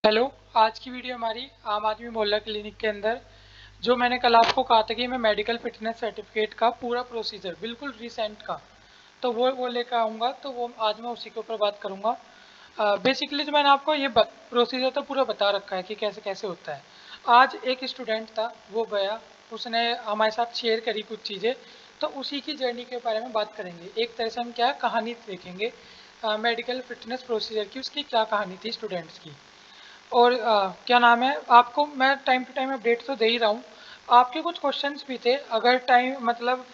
Hello. आज की video हमारी आम आदमी मोहल्ला क्लिनिक के अंदर जो मैंने कल आपको कहा था कि मैं मेडिकल फिटनेस सर्टिफिकेट का पूरा प्रोसीजर बिल्कुल रिसेंट का तो वो लेकर आऊँगा। तो वो आज मैं उसी के ऊपर बात करूँगा। बेसिकली जो मैंने आपको ये प्रोसीजर तो पूरा बता रखा है कि कैसे कैसे होता है। आज एक स्टूडेंट था, वो गया, उसने हमारे साथ शेयर करी कुछ चीज़ें, तो उसी की जर्नी के बारे में बात करेंगे। एक तरह से हम क्या कहानी देखेंगे मेडिकल फिटनेस प्रोसीजर की, उसकी क्या कहानी थी स्टूडेंट्स की। और क्या नाम है, आपको मैं टाइम टू टाइम अपडेट तो दे ही रहा हूँ। आपके कुछ क्वेश्चंस भी थे, अगर टाइम मतलब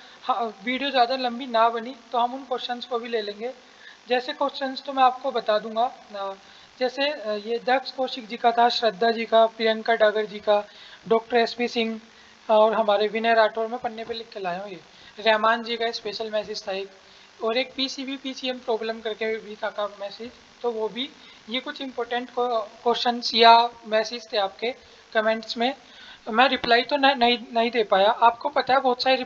वीडियो ज़्यादा लंबी ना बनी तो हम उन क्वेश्चंस को भी ले लेंगे। जैसे क्वेश्चंस तो मैं आपको बता दूंगा। जैसे ये दक्ष कौशिक जी का था, श्रद्धा जी का, प्रियंका डागर जी का, डॉक्टर SP सिंह और हमारे विनय राठौर, में पन्ने पे लिख के लाया हूँ। ये रहमान जी का स्पेशल मैसेज था एक, और एक PCB PCM प्रॉब्लम करके भी था मैसेज, तो वो भी। ये कुछ इंपॉर्टेंट क्वेश्चंस या मैसेज थे आपके कमेंट्स में। मैं रिप्लाई तो नहीं दे पाया। आपको पता है बहुत सारे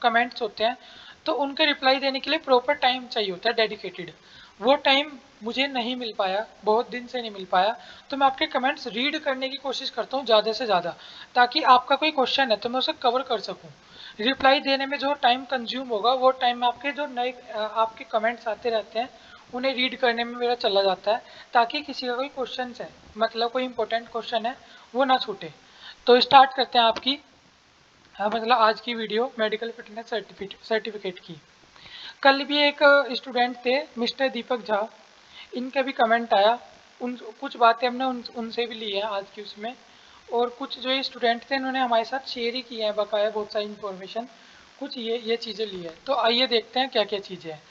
कमेंट्स होते हैं, तो उनके रिप्लाई देने के लिए प्रॉपर टाइम चाहिए होता है डेडिकेटेड। वो टाइम मुझे नहीं मिल पाया, बहुत दिन से नहीं मिल पाया। तो मैं आपके कमेंट्स रीड करने की कोशिश करता हूँ ज़्यादा से ज़्यादा, ताकि आपका कोई क्वेश्चन है तो मैं उसे कवर कर सकूँ। रिप्लाई देने में जो टाइम कंज्यूम होगा वो टाइम आपके जो नए आपके कमेंट्स आते रहते हैं उन्हें रीड करने में मेरा चला जाता है, ताकि किसी का कोई क्वेश्चन है, मतलब कोई इंपॉर्टेंट क्वेश्चन है, वो ना छूटे। तो स्टार्ट करते हैं आपकी मतलब आज की वीडियो मेडिकल फिटनेस सर्टिफिकेट की। कल भी एक स्टूडेंट थे, मिस्टर दीपक झा, इनका भी कमेंट आया। उन कुछ बातें हमने उनसे भी ली है आज की उसमें। और कुछ जो ये स्टूडेंट थे इन्होंने हमारे साथ शेयर ही किया है बकाया बहुत सारी इन्फॉर्मेशन, कुछ ये चीज़ें ली है। तो आइए देखते हैं क्या क्या चीज़ें हैं।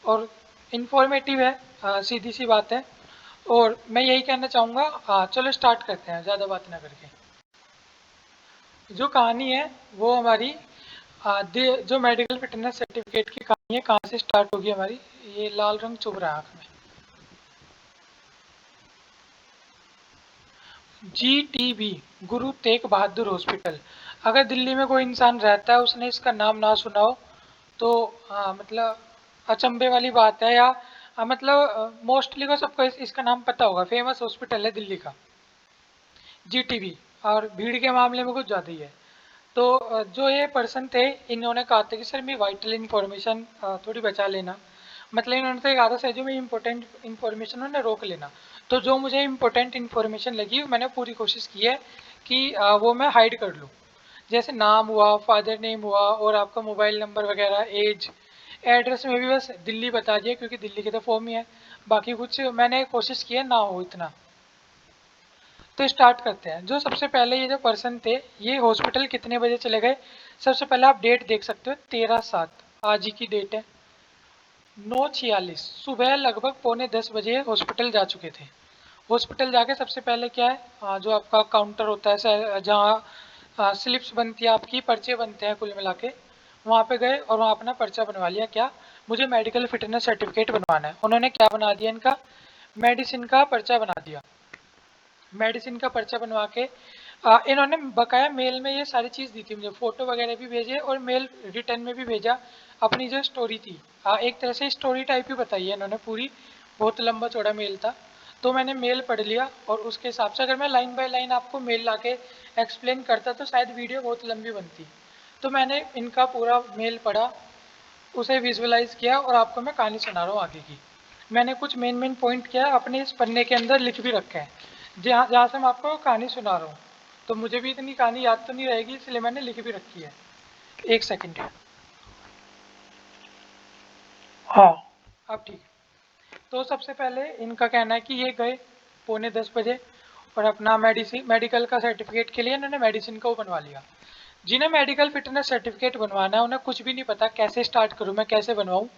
और इन्फॉर्मेटिव है, सीधी सी बात है। और मैं यही कहना चाहूँगा, चलो स्टार्ट करते हैं ज़्यादा बात ना करके। जो कहानी है वो हमारी जो मेडिकल फिटनेस सर्टिफिकेट की कहानी है, कहाँ से स्टार्ट होगी हमारी। ये लाल रंग चुभ रहा है आँख में। GTB, Guru Tegh Bahadur hospital. अगर दिल्ली में कोई इंसान रहता है उसने इसका नाम ना सुना हो तो मतलब अचंभे वाली बात है। या मतलब मोस्टली को सबको इसका नाम पता होगा, फेमस हॉस्पिटल है दिल्ली का GTB। और भीड़ के मामले में कुछ ज़्यादा ही है। तो जो ये पर्सन थे, इन्होंने कहा था कि सर मेरी वाइटल इन्फॉर्मेशन थोड़ी बचा लेना। मतलब इन्होंने तो कहा था सर जो मेरी इंपॉर्टेंट इन्फॉर्मेशन उन्हें रोक लेना। तो जो मुझे इंपॉर्टेंट इन्फॉर्मेशन लगी मैंने पूरी कोशिश की है कि वो मैं हाइड कर लूँ। जैसे नाम हुआ, फादर नेम हुआ, और आपका मोबाइल नंबर वगैरह, एज, एड्रेस में भी बस दिल्ली बता दिया क्योंकि दिल्ली के तो फॉर्म ही है। बाकी कुछ मैंने कोशिश की है ना हो इतना। तो स्टार्ट करते हैं। जो सबसे पहले ये जो पर्सन थे, ये हॉस्पिटल कितने बजे चले गए। सबसे पहले आप डेट देख सकते हो, 13/7, आज ही की डेट है। 9:46 सुबह, लगभग 9:45 हॉस्पिटल जा चुके थे। हॉस्पिटल जाके सबसे पहले क्या है, जो आपका काउंटर होता है जहाँ स्लिप्स बनती है, आपकी पर्चे बनते हैं कुल मिला के, वहाँ पे गए और वहाँ अपना पर्चा बनवा लिया। क्या, मुझे मेडिकल फिटनेस सर्टिफिकेट बनवाना है। उन्होंने क्या बना दिया इनका, मेडिसिन का पर्चा बना दिया। मेडिसिन का पर्चा बनवा के इन्होंने बकाया मेल में ये सारी चीज़ दी थी मुझे, फ़ोटो वगैरह भी भेजे और मेल रिटर्न में भी भेजा। अपनी जो स्टोरी थी, एक तरह से स्टोरी टाइप ही बताई है इन्होंने पूरी, बहुत लंबा चौड़ा मेल था। तो मैंने मेल पढ़ लिया और उसके हिसाब से अगर मैं लाइन बाय लाइन आपको मेल ला के एक्सप्लेन करता तो शायद वीडियो बहुत लंबी बनती। तो मैंने इनका पूरा मेल पढ़ा, उसे विजुअलाइज किया और आपको मैं कहानी सुना रहा हूँ आगे की। मैंने कुछ मेन मेन पॉइंट किया अपने इस पन्ने के अंदर लिख भी रखे हैं जहाँ जहाँ से मैं आपको कहानी सुना रहा हूँ। तो मुझे भी इतनी कहानी याद तो नहीं रहेगी, इसलिए मैंने लिख भी रखी है। एक सेकंड। हाँ, अब ठीक है। तो सबसे पहले इनका कहना है कि ये गए 9:45 और अपना मेडिकल का सर्टिफिकेट के लिए इन्होंने मेडिसिन को बनवा लिया। जिन्हें मेडिकल फिटनेस सर्टिफिकेट बनवाना है उन्हें कुछ भी नहीं पता कैसे स्टार्ट करूँ, मैं कैसे बनवाऊँ।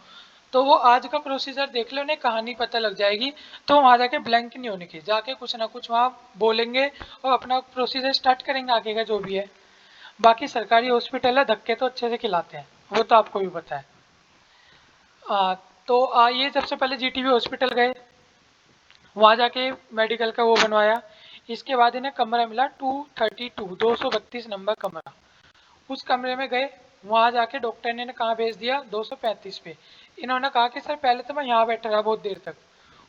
तो वो आज का प्रोसीजर देख ले, उन्हें कहानी पता लग जाएगी। तो वहाँ जाके ब्लैंक नहीं होने की, जाके कुछ ना कुछ वहाँ बोलेंगे और अपना प्रोसीजर स्टार्ट करेंगे आगे का जो भी है। बाकी सरकारी हॉस्पिटल है, धक्के तो अच्छे से खिलाते हैं, वो तो आपको भी पता है। तो ये सबसे पहले GTB हॉस्पिटल गए, वहाँ जाके मेडिकल का वो बनवाया। इसके बाद इन्हें कमरा मिला 232 नंबर कमरा। उस कमरे में गए, वहाँ जाके डॉक्टर ने कहाँ भेज दिया, 235 पे। इन्होंने कहा कि सर पहले तो मैं यहाँ बैठा रहा बहुत देर तक,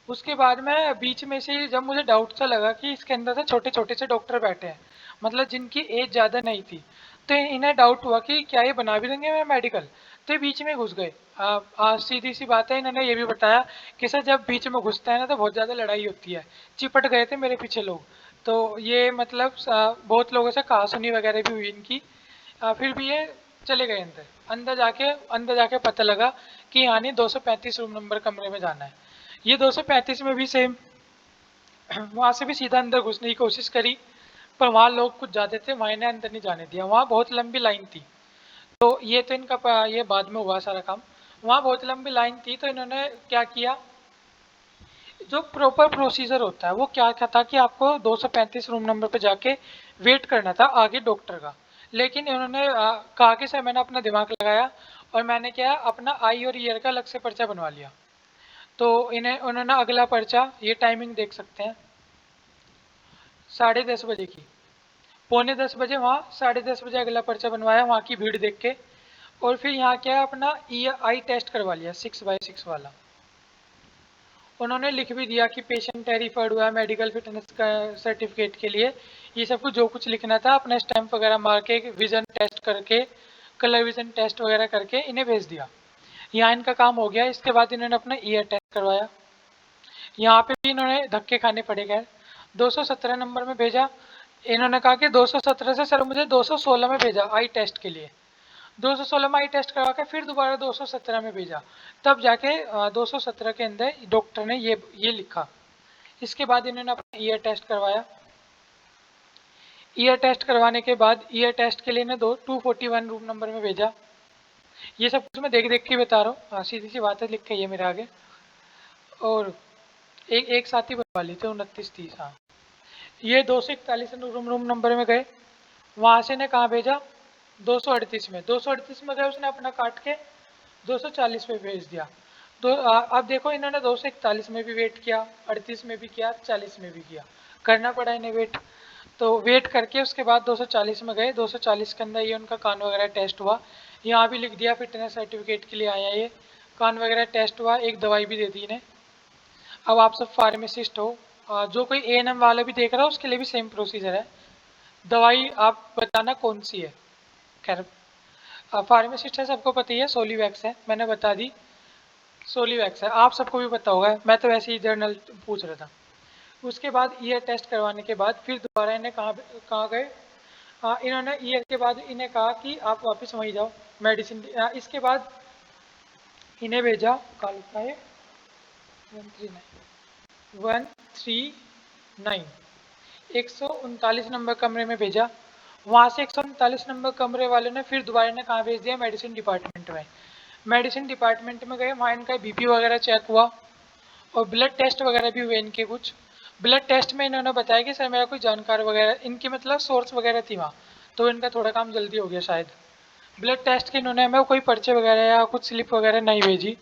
उसके बाद में बीच में से जब मुझे डाउट सा लगा कि इसके अंदर से छोटे छोटे से डॉक्टर बैठे हैं, मतलब जिनकी एज ज़्यादा नहीं थी, तो इन्हें डाउट हुआ कि क्या ये बना भी देंगे मैं मेडिकल, तो ये बीच में घुस गए। सीधी सी बात है, इन्होंने ये भी बताया कि सर जब बीच में घुसता है ना तो बहुत ज़्यादा लड़ाई होती है, चिपट गए थे मेरे पीछे लोग। तो ये मतलब बहुत लोगों से कहासुनी वगैरह भी हुई इनकी। फिर भी ये चले गए अंदर। अंदर जाके पता लगा कि यहाँ नहीं 235 रूम नंबर कमरे में जाना है। ये 235 में भी सेम वहां से भी सीधा अंदर घुसने की कोशिश करी, पर वहां लोग कुछ ज्यादा थे, वहां इन्हें अंदर नहीं जाने दिया। वहां बहुत लंबी लाइन थी। तो ये तो इनका ये बाद में हुआ सारा काम। वहां बहुत लंबी लाइन थी तो इन्होंने क्या किया, जो प्रॉपर प्रोसीजर होता है वो क्या था कि आपको 235 रूम नंबर पे जाके वेट करना था आगे डॉक्टर का। लेकिन इन्होंने कहा कि सर मैंने अपना दिमाग लगाया और मैंने क्या अपना आई और ईयर का अलग से पर्चा बनवा लिया। तो इन्हें उन्होंने अगला पर्चा, ये टाइमिंग देख सकते हैं, 10:30 बजे की, पौने 10 बजे वहाँ, 10:30 बजे अगला पर्चा बनवाया वहाँ की भीड़ देख के। और फिर यहाँ क्या अपना ई आई टेस्ट करवा लिया 6x6 वाला। उन्होंने लिख भी दिया कि पेशेंट है रिफर्ड हुआ है मेडिकल फिटनेस का सर्टिफिकेट के लिए। ये सब कुछ जो कुछ लिखना था अपना स्टैंप वगैरह मार के, विजन टेस्ट करके, कलर विजन टेस्ट वगैरह करके इन्हें भेज दिया। यहाँ इनका काम हो गया। इसके बाद इन्होंने अपना ईयर टेस्ट करवाया। यहाँ पे भी इन्होंने धक्के खाने पड़े गए। 217 नंबर में भेजा। इन्होंने कहा कि 217 से सर मुझे 216 में भेजा आई टेस्ट के लिए। 216 में आई टेस्ट करवा के फिर दोबारा 217 में भेजा। तब जाके 217 के अंदर डॉक्टर ने ये लिखा। इसके बाद इन्होंने अपना ईयर टेस्ट करवाया। ईयर टेस्ट करवाने के बाद ईयर टेस्ट के लिए इन्हें 241 रूम नंबर में भेजा। ये सब कुछ मैं देख देख के बता रहा हूँ, सीधी सी बात है, लिख के ये मेरे आगे। और एक साथ ही बनवा ली थी 29-30। हाँ, ये 241 रूम नंबर में गए। वहां से ने कहाँ भेजा, 238 में। 238 में गए, उसने अपना काट के 240 में भेज दिया। तो अब देखो इन्होंने 241 में भी वेट किया, 38 में भी किया, 40 में भी किया, करना पड़ा इन्हें वेट। तो वेट करके उसके बाद 240 में गए। 240 के अंदर ये उनका कान वगैरह टेस्ट हुआ। यहाँ भी लिख दिया फिटनेस सर्टिफिकेट के लिए आया ये। कान वगैरह टेस्ट हुआ, एक दवाई भी दे दी इन्हें। अब आप सब फार्मासिस्ट हो, जो कोई एएनएम वाला भी देख रहा है उसके लिए भी सेम प्रोसीजर है। दवाई आप बताना कौन सी है। खैर फार्मासिस्ट है, सबको पता ही है, सोलीवैक्स है, मैंने बता दी। सोलीवैक्स है, आप सबको भी पता होगा, मैं तो वैसे ही जर्नल पूछ रहा था। उसके बाद ईयर टेस्ट करवाने के बाद फिर दोबारा इन्हें कहाँ गए। इन्होंने ईयर के बाद इन्हें कहा कि आप वापस वहीं जाओ मेडिसिन। इसके बाद इन्हें भेजा कॉल का है 139 139 नंबर कमरे में भेजा। वहाँ से 139 नंबर कमरे वाले ने फिर दोबारा ने कहाँ भेज दिया, मेडिसिन डिपार्टमेंट में। मेडिसिन डिपार्टमेंट में गए, वहाँ इनका बीपी वगैरह चेक हुआ और ब्लड टेस्ट वगैरह भी हुए इनके कुछ। ब्लड टेस्ट में इन्होंने बताया कि सर मेरा कोई जानकार वगैरह, इनकी मतलब सोर्स वगैरह थी वहाँ, तो इनका थोड़ा काम जल्दी हो गया शायद। ब्लड टेस्ट के इन्होंने हमें कोई पर्चे वगैरह या कुछ स्लिप वगैरह नहीं भेजी,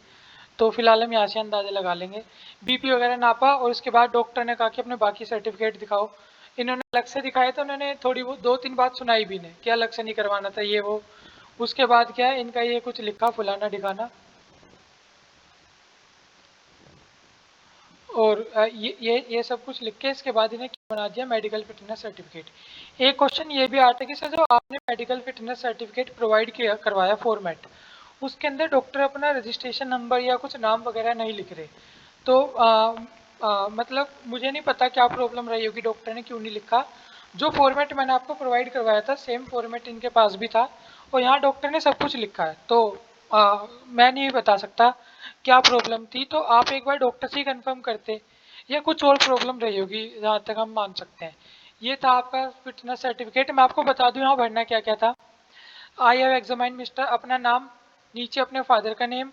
तो फिलहाल हम यहाँ से अंदाजा लगा लेंगे। बीपी वगैरह नापा और उसके बाद डॉक्टर ने कहा कि अपने बाकी सर्टिफिकेट दिखाओ। इन्होंने अलग से दिखाए तो उन्होंने थोड़ी वो 2-3 बात सुनाई भी नहीं कि अलग से नहीं करवाना था ये वो। उसके बाद क्या है इनका ये कुछ लिखा फुलाना ढिकाना, और ये सब कुछ लिख के इसके बाद इन्हें क्या बना दिया, मेडिकल फिटनेस सर्टिफिकेट। एक क्वेश्चन ये भी आता है कि सर जो आपने मेडिकल फिटनेस सर्टिफिकेट प्रोवाइड किया करवाया फॉर्मेट, उसके अंदर डॉक्टर अपना रजिस्ट्रेशन नंबर या कुछ नाम वगैरह नहीं लिख रहे। तो मतलब मुझे नहीं पता क्या प्रॉब्लम रही होगी, डॉक्टर ने क्यों नहीं लिखा। जो फॉर्मेट मैंने आपको प्रोवाइड करवाया था सेम फॉर्मेट इनके पास भी था और यहाँ डॉक्टर ने सब कुछ लिखा है। तो मैं नहीं बता सकता क्या प्रॉब्लम थी, तो आप एक बार डॉक्टर से ही कंफर्म करते, या कुछ और प्रॉब्लम रही होगी जहाँ तक हम मान सकते हैं। ये था आपका फिटनेस सर्टिफिकेट। मैं आपको बता दूं यहाँ भरना क्या क्या था। आई हैव एग्जामाइन मिस्टर, अपना नाम, नीचे अपने फादर का नेम,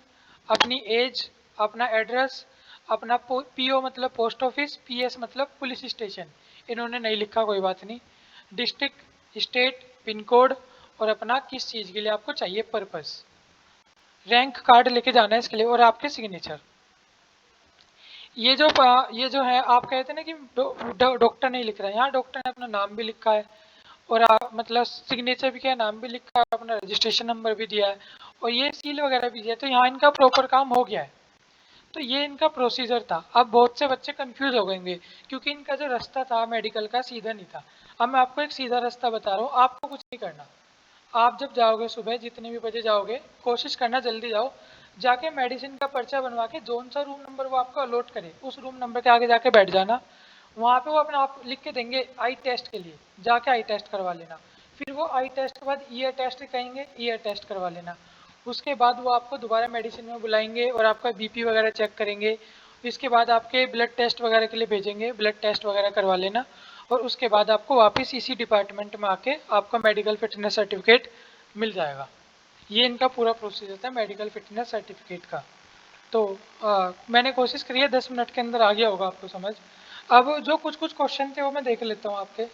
अपनी एज, अपना एड्रेस, अपना पीओ मतलब पोस्ट ऑफिस, पीएस मतलब पुलिस स्टेशन, इन्होंने नहीं लिखा, कोई बात नहीं। डिस्ट्रिक्ट, स्टेट, पिन कोड और अपना किस चीज़ के लिए आपको चाहिए पर्पस। रैंक कार्ड लेके जाना है इसके लिए, और आपके सिग्नेचर। ये जो है आप कहते हैं ना कि डॉक्टर नहीं लिख रहा है, यहाँ डॉक्टर ने अपना नाम भी लिखा है और मतलब सिग्नेचर भी किया, नाम भी लिखा है, अपना रजिस्ट्रेशन नंबर भी दिया है और ये सील वगैरह भी दिया है। तो यहाँ इनका प्रॉपर काम हो गया है। तो ये इनका प्रोसीजर था। अब बहुत से बच्चे कंफ्यूज हो गएंगे क्योंकि इनका जो रास्ता था मेडिकल का सीधा नहीं था। अब मैं आपको एक सीधा रास्ता बता रहा हूँ, आपको कुछ नहीं करना। आप जब जाओगे सुबह जितने भी बजे जाओगे, कोशिश करना जल्दी जाओ, जाके मेडिसिन का पर्चा बनवा के जोन सा रूम नंबर वो आपको अलॉट करे उस रूम नंबर के आगे जाके बैठ जाना। वहाँ पे वो अपने आप लिख के देंगे आई टेस्ट के लिए, जाके आई टेस्ट करवा लेना। फिर वो आई टेस्ट के बाद ईयर टेस्ट कहेंगे, ईयर टेस्ट करवा लेना। उसके बाद वो आपको दोबारा मेडिसिन में बुलाएंगे और आपका बीपी वगैरह चेक करेंगे। इसके बाद आपके ब्लड टेस्ट वगैरह के लिए भेजेंगे, ब्लड टेस्ट वगैरह करवा लेना। और उसके बाद आपको वापस इसी डिपार्टमेंट में आके आपका मेडिकल फिटनेस सर्टिफिकेट मिल जाएगा। ये इनका पूरा प्रोसीजर था मेडिकल फिटनेस सर्टिफिकेट का। तो मैंने कोशिश करी है 10 मिनट के अंदर आ गया होगा आपको समझ। अब जो कुछ कुछ क्वेश्चन थे वो मैं देख लेता हूँ आपके।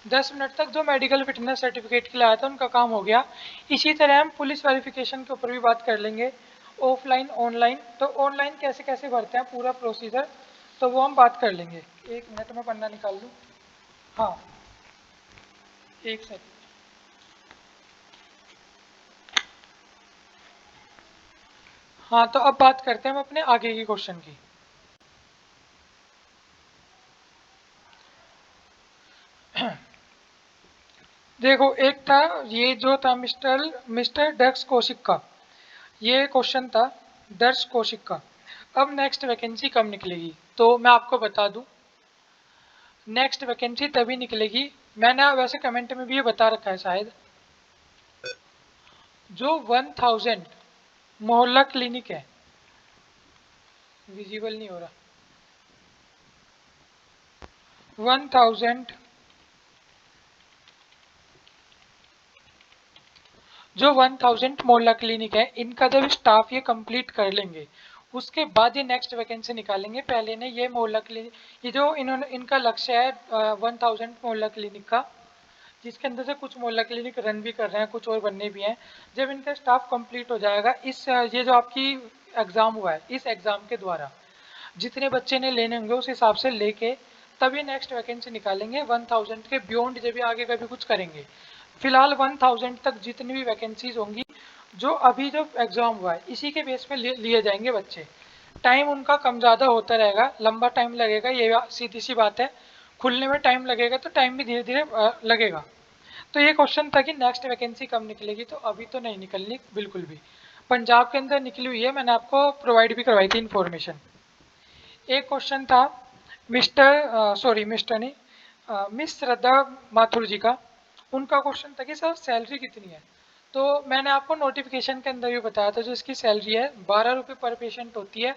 10 मिनट तक जो मेडिकल फिटनेस सर्टिफिकेट के लिए आया था उनका काम हो गया। इसी तरह हम पुलिस वेरिफिकेशन के ऊपर भी बात कर लेंगे, ऑफलाइन ऑनलाइन। तो ऑनलाइन कैसे कैसे भरते हैं पूरा प्रोसीजर, तो वो हम बात कर लेंगे। 1 मिनट में पन्ना निकाल लूँ। हाँ, एक सेकंड। हाँ, तो अब बात करते हैं हम अपने आगे की क्वेश्चन की। देखो, एक था, ये जो था मिस्टर मिस्टर डक्स कौशिक का, ये क्वेश्चन था दर्श कौशिक का। अब नेक्स्ट वैकेंसी कब निकलेगी तो मैं आपको बता दूं, नेक्स्ट वैकेंसी तभी निकलेगी, मैंने वैसे कमेंट में भी ये बता रखा है शायद, जो 1000 मोहल्ला क्लिनिक है, विजिबल नहीं हो रहा, 1000 जो 1000 मोहल्ला क्लिनिक है, इनका जब स्टाफ ये कंप्लीट कर लेंगे उसके बाद ये नेक्स्ट वैकेंसी निकालेंगे। पहले ने ये मोहल्ला क्लिनिक, ये जो इन्होंने इनका लक्ष्य है 1000 मोहल्ला क्लिनिक का, जिसके अंदर से कुछ मोहल्ला क्लिनिक रन भी कर रहे हैं, कुछ और बनने भी हैं। जब इनका स्टाफ कंप्लीट हो जाएगा, इस ये जो आपकी एग्जाम हुआ है, इस एग्जाम के द्वारा जितने बच्चे ने लेने होंगे उस हिसाब से लेके तभी नेक्स्ट वैकेंसी निकालेंगे। 1000 के बियॉन्ड जब भी आगे कभी कुछ करेंगे। फिलहाल 1000 तक जितनी भी वैकेंसीज होंगी, जो अभी जो एग्जाम हुआ है इसी के बेस पे लिए जाएंगे बच्चे। टाइम उनका कम ज़्यादा होता रहेगा, लंबा टाइम लगेगा, ये सीधी सी बात है। खुलने में टाइम लगेगा तो टाइम भी धीरे धीरे लगेगा। तो ये क्वेश्चन था कि नेक्स्ट वैकेंसी कब निकलेगी, तो अभी तो नहीं निकलनी बिल्कुल भी। पंजाब के अंदर निकली हुई है, मैंने आपको प्रोवाइड भी करवाई थी इन्फॉर्मेशन। एक क्वेश्चन था मिस्टर नहीं, मिस श्रद्धा माथुर जी का। उनका क्वेश्चन था कि सर सैलरी कितनी है। तो मैंने आपको नोटिफिकेशन के अंदर भी बताया था, जो इसकी सैलरी है 12 रुपये पर पेशेंट होती है,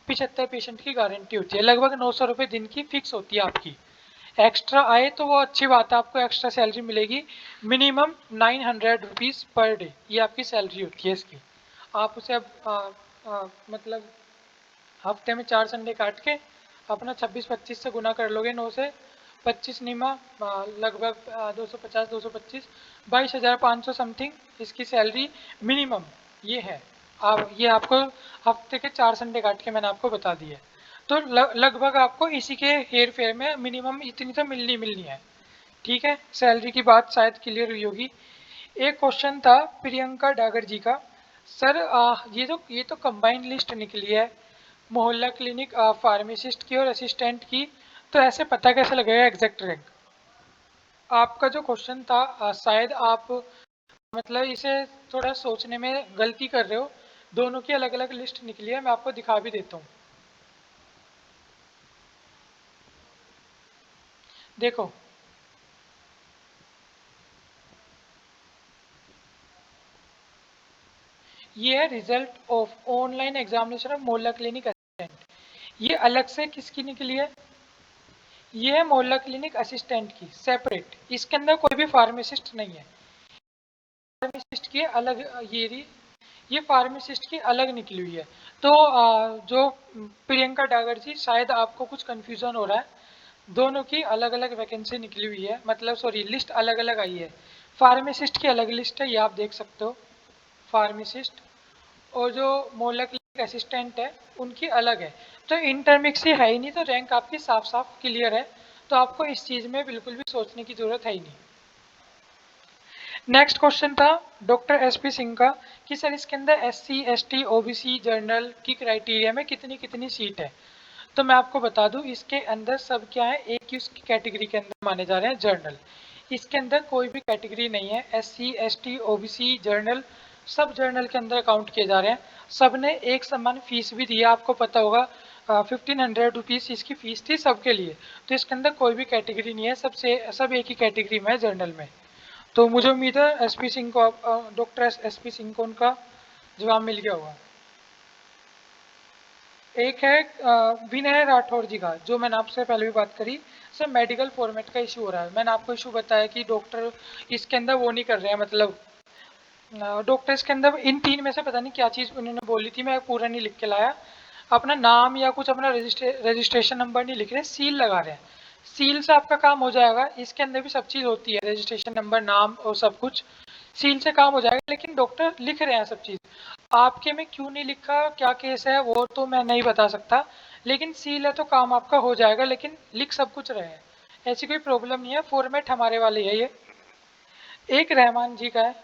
75 पेशेंट की गारंटी होती है, लगभग 900 रुपये दिन की फिक्स होती है आपकी। एक्स्ट्रा आए तो वो अच्छी बात है, आपको एक्स्ट्रा सैलरी मिलेगी। मिनिमम 900 रुपीज़ पर डे ये आपकी सैलरी होती है इसकी। आप उसे मतलब हफ्ते में 4 संडे काट के अपना 26-25 से गुना कर लोगे, 9 से 25 नीमा लगभग 250 225 22,500 समथिंग इसकी सैलरी मिनिमम ये है। आप ये आपको हफ्ते के 4 संडे काट के मैंने आपको बता दिया है। तो लगभग आपको इसी के हेर फेर में मिनिमम इतनी तो मिलनी है। ठीक है, सैलरी की बात शायद क्लियर हुई होगी। एक क्वेश्चन था प्रियंका डागर जी का। सर ये तो कंबाइंड लिस्ट निकली है, मोहल्ला क्लिनिक फार्मासिस्ट की और असिस्टेंट की, तो ऐसे पता कैसे लगेगा एग्जैक्ट रैंक। आपका जो क्वेश्चन था शायद आप मतलब इसे थोड़ा सोचने में गलती कर रहे हो। दोनों की अलग अलग लिस्ट निकली है, मैं आपको दिखा भी देता हूँ। देखो, ये है result of online examination of मोहल्ला क्लिनिक असिस्टेंट। ये अलग से किसकी निकली है, ये है मोहल्ला क्लिनिक असिस्टेंट की सेपरेट, इसके अंदर कोई भी फार्मासिस्ट नहीं है। फार्मासिस्ट की अलग ये फार्मासिस्ट की अलग निकली हुई है। तो जो प्रियंका डागर जी, शायद आपको कुछ कंफ्यूजन हो रहा है। दोनों की अलग अलग वैकेंसी निकली हुई है, मतलब सॉरी लिस्ट अलग अलग आई है। फार्मासिस्ट की अलग लिस्ट है, ये आप देख सकते हो फार्मासिस्ट, और जो मोहल्ला क्लिनिक असिस्टेंट है उनकी अलग है। तो इंटरमिक्स है ही नहीं, तो रैंक आपकी साफ साफ क्लियर है। तो आपको इस चीज़ में बिल्कुल भी सोचने की ज़रूरत है ही नहीं। नेक्स्ट क्वेश्चन था डॉक्टर एसपी सिंह का कि सर इसके अंदर एससी एसटी ओबीसी जनरल की क्राइटेरिया में कितनी कितनी सीट है। तो मैं आपको बता दूं इसके अंदर सब क्या है, एक ही उसकी कैटेगरी के अंदर माने जा रहे हैं जनरल। इसके अंदर कोई भी कैटेगरी नहीं है, एससी एसटी ओबीसी जनरल सब जनरल के अंदर काउंट किए जा रहे हैं। सब ने एक समान फीस भी दी है, आपको पता होगा 1500 रुपीज़ इसकी फीस थी सबके लिए। तो इसके अंदर कोई भी कैटेगरी नहीं है, सब एक ही कैटेगरी में है जनरल में। तो मुझे उम्मीद है एसपी सिंह को डॉक्टर एसपी सिंह को उनका जवाब मिल गया होगा। एक है विनय राठौर जी का, जो मैंने आपसे पहले भी बात करी। सर मेडिकल फॉर्मेट का इशू हो रहा है, मैंने आपको इशू बताया कि डॉक्टर इसके अंदर वो नहीं कर रहे हैं, मतलब डॉक्टर इसके अंदर इन तीन में से पता नहीं क्या चीज़ उन्होंने बोली थी, मैं पूरा नहीं लिख के लाया। अपना नाम या कुछ अपना रजिस्ट्रेशन नंबर नहीं लिख रहे, सील लगा रहे हैं। सील से आपका काम हो जाएगा, इसके अंदर भी सब चीज़ होती है, रजिस्ट्रेशन नंबर नाम और सब कुछ सील से काम हो जाएगा। लेकिन डॉक्टर लिख रहे हैं सब चीज़, आपके में क्यों नहीं लिखा, क्या केस है वो तो मैं नहीं बता सकता। लेकिन सील है तो काम आपका हो जाएगा, लेकिन लिख सब कुछ रहे हैं, ऐसी कोई प्रॉब्लम नहीं है। फॉर्मेट हमारे वाले है ये। एक रहमान जी का है,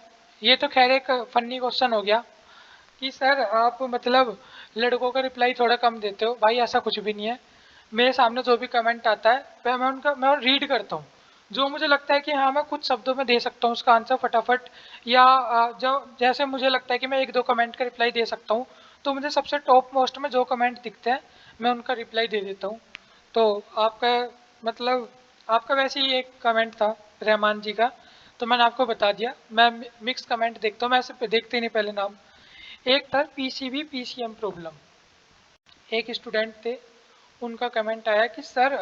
ये तो खैर एक फनी क्वेश्चन हो गया कि सर आप मतलब लड़कों का रिप्लाई थोड़ा कम देते हो। भाई ऐसा कुछ भी नहीं है, मेरे सामने जो भी कमेंट आता है मैं रीड करता हूँ। जो मुझे लगता है कि हाँ मैं कुछ शब्दों में दे सकता हूँ उसका आंसर फटाफट, या जो जैसे मुझे लगता है कि मैं एक दो कमेंट का रिप्लाई दे सकता हूँ, तो मुझे सबसे टॉप मोस्ट में जो कमेंट दिखते हैं मैं उनका रिप्लाई दे देता हूँ। तो आपका मतलब आपका वैसे ही एक कमेंट था रहमान जी का, तो मैंने आपको बता दिया। मैं मिक्स कमेंट देखता हूँ, मैं ऐसे देखते ही नहीं पहले नाम। एक था पीसीबी पीसीएम प्रॉब्लम, एक स्टूडेंट थे, उनका कमेंट आया कि सर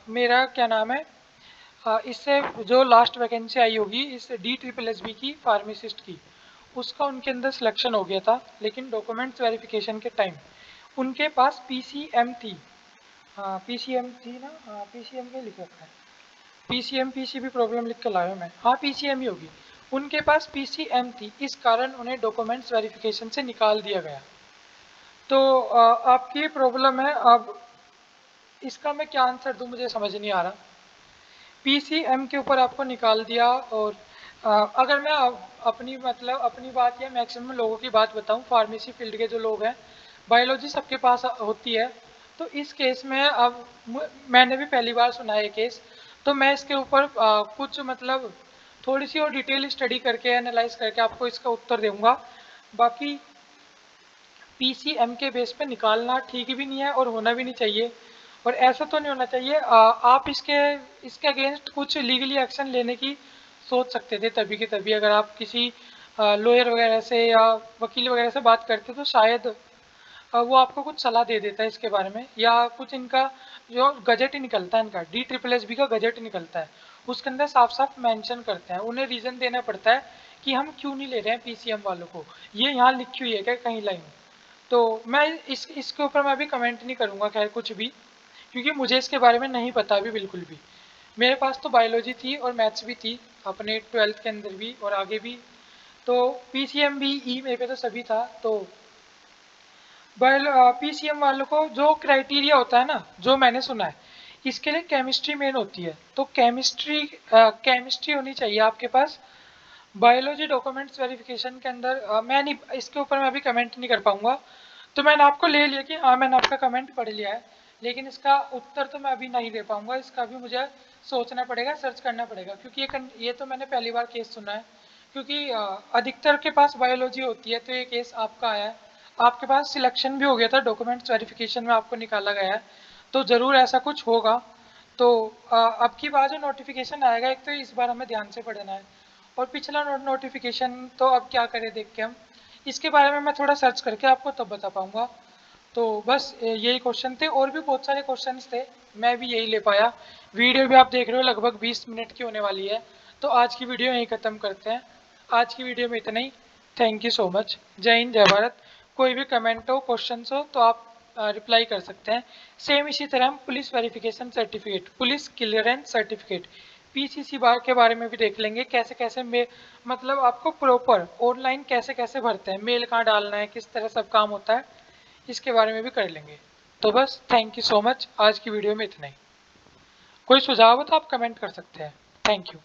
मेरा क्या नाम है, इससे जो लास्ट वैकेंसी आई होगी इस DSSB की फार्मासिस्ट की, उसका उनके अंदर सिलेक्शन हो गया था, लेकिन डॉक्यूमेंट्स वेरिफिकेशन के टाइम उनके पास पीसीएम थी। हाँ पीसीएम थी ना, हाँ पीसीएम के लिख रखा है, पीसीएम पीसीबी प्रॉब्लम लिख के लाया मैं, हाँ पीसीएम ही होगी। उनके पास पीसीएम थी, इस कारण उन्हें डॉक्यूमेंट्स वेरिफिकेशन से निकाल दिया गया। तो आपकी प्रॉब्लम है। अब इसका मैं क्या आंसर दूं मुझे समझ नहीं आ रहा। पीसीएम के ऊपर आपको निकाल दिया, और अगर मैं अपनी मतलब अपनी बात या मैक्सिमम लोगों की बात बताऊं, फार्मेसी फील्ड के जो लोग हैं, बायोलॉजी सबके पास होती है। तो इस केस में अब मैंने भी पहली बार सुना है ये केस, तो मैं इसके ऊपर कुछ मतलब थोड़ी सी और डिटेल स्टडी करके एनालाइज करके आपको इसका उत्तर दूंगा। बाकी पीसीएम के बेस पे निकालना ठीक भी नहीं है और होना भी नहीं चाहिए, और ऐसा तो नहीं होना चाहिए। आप इसके अगेंस्ट कुछ लीगली एक्शन लेने की सोच सकते थे तभी के तभी, अगर आप किसी लॉयर वगैरह से या वकील वगैरह से बात करते तो शायद वो आपको कुछ सलाह दे देता है इसके बारे में, या कुछ इनका जो गजट ही निकलता है, इनका DSSB का गजट निकलता है, उसके अंदर साफ साफ मेंशन करते हैं, उन्हें रीज़न देना पड़ता है कि हम क्यों नहीं ले रहे हैं पीसीएम वालों को। ये यहाँ लिखी हुई है क्या कहीं लाइन? तो मैं इसके ऊपर मैं अभी कमेंट नहीं करूँगा खैर कुछ भी, क्योंकि मुझे इसके बारे में नहीं पता अभी बिल्कुल भी। मेरे पास तो बायोलॉजी थी और मैथ्स भी थी अपने 12th के अंदर भी और आगे भी, तो पीसीएम भी ई मेरे पे तो सभी था। तो पीसीएम वालों को जो क्राइटेरिया होता है ना, जो मैंने सुना है, इसके लिए केमिस्ट्री मेन होती है, तो केमिस्ट्री होनी चाहिए आपके पास। बायोलॉजी डॉक्यूमेंट्स वेरिफिकेशन के अंदर मैं नहीं, इसके ऊपर मैं अभी कमेंट नहीं कर पाऊंगा। तो मैंने आपको ले लिया कि हाँ मैंने आपका कमेंट पढ़ लिया है, लेकिन इसका उत्तर तो मैं अभी नहीं दे पाऊंगा, इसका भी मुझे सोचना पड़ेगा, सर्च करना पड़ेगा, क्योंकि ये तो मैंने पहली बार केस सुना है। क्योंकि अधिकतर के पास बायोलॉजी होती है, तो ये केस आपका आया है, आपके पास सिलेक्शन भी हो गया था, डॉक्यूमेंट्स वेरिफिकेशन में आपको निकाला गया है, तो ज़रूर ऐसा कुछ होगा। तो अब की बार जो नोटिफिकेशन आएगा, एक तो इस बार हमें ध्यान से पढ़ना है, और पिछला नोटिफिकेशन तो अब क्या करें देख के हम, इसके बारे में मैं थोड़ा सर्च करके आपको तब बता पाऊंगा। तो बस यही क्वेश्चन थे, और भी बहुत सारे क्वेश्चंस थे, मैं भी यही ले पाया। वीडियो भी आप देख रहे हो लगभग 20 मिनट की होने वाली है, तो आज की वीडियो यहीं ख़त्म करते हैं। आज की वीडियो में इतना ही। Thank you so much. जय हिंद जय भारत। कोई भी कमेंट हो क्वेश्चन हो तो आप रिप्लाई कर सकते हैं। सेम इसी तरह हम police verification certificate, police clearance certificate, PCC बार के बारे में भी देख लेंगे, कैसे कैसे में मतलब आपको प्रॉपर ऑनलाइन कैसे कैसे भरते हैं, मेल कहाँ डालना है, किस तरह सब काम होता है, इसके बारे में भी कर लेंगे। तो बस थैंक यू सो मच, आज की वीडियो में इतना ही। कोई सुझाव हो तो आप कमेंट कर सकते हैं। Thank you.